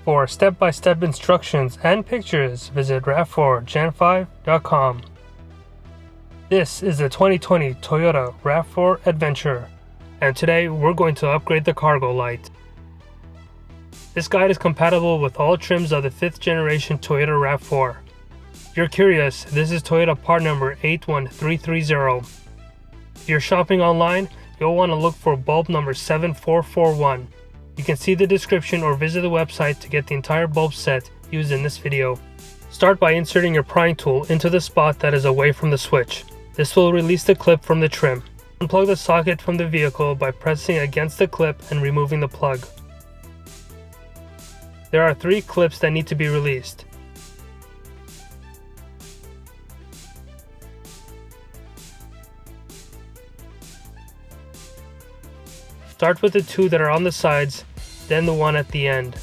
For step-by-step instructions and pictures, visit Rav4Gen5.com. This is the 2020 Toyota Rav4 Adventure, and today we're going to upgrade the cargo light. This guide is compatible with all trims of the 5th generation Toyota Rav4. If you're curious, this is Toyota part number 81330. If you're shopping online, you'll want to look for bulb number 7441. You can see the description or visit the website to get the entire bulb set used in this video. Start by inserting your prying tool into the spot that is away from the switch. This will release the clip from the trim. Unplug the socket from the vehicle by pressing against the clip and removing the plug. There are 3 clips that need to be released. Start with the 2 that are on the sides, then the one at the end.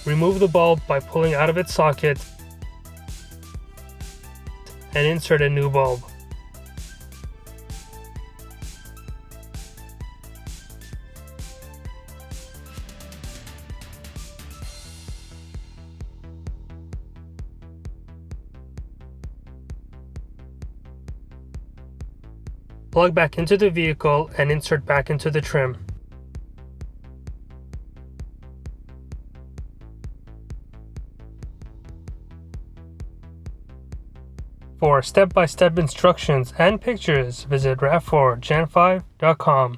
Remove the bulb by pulling out of its socket and insert a new bulb. Plug back into the vehicle and insert back into the trim. For step-by-step instructions and pictures, visit Rav4Gen5.com.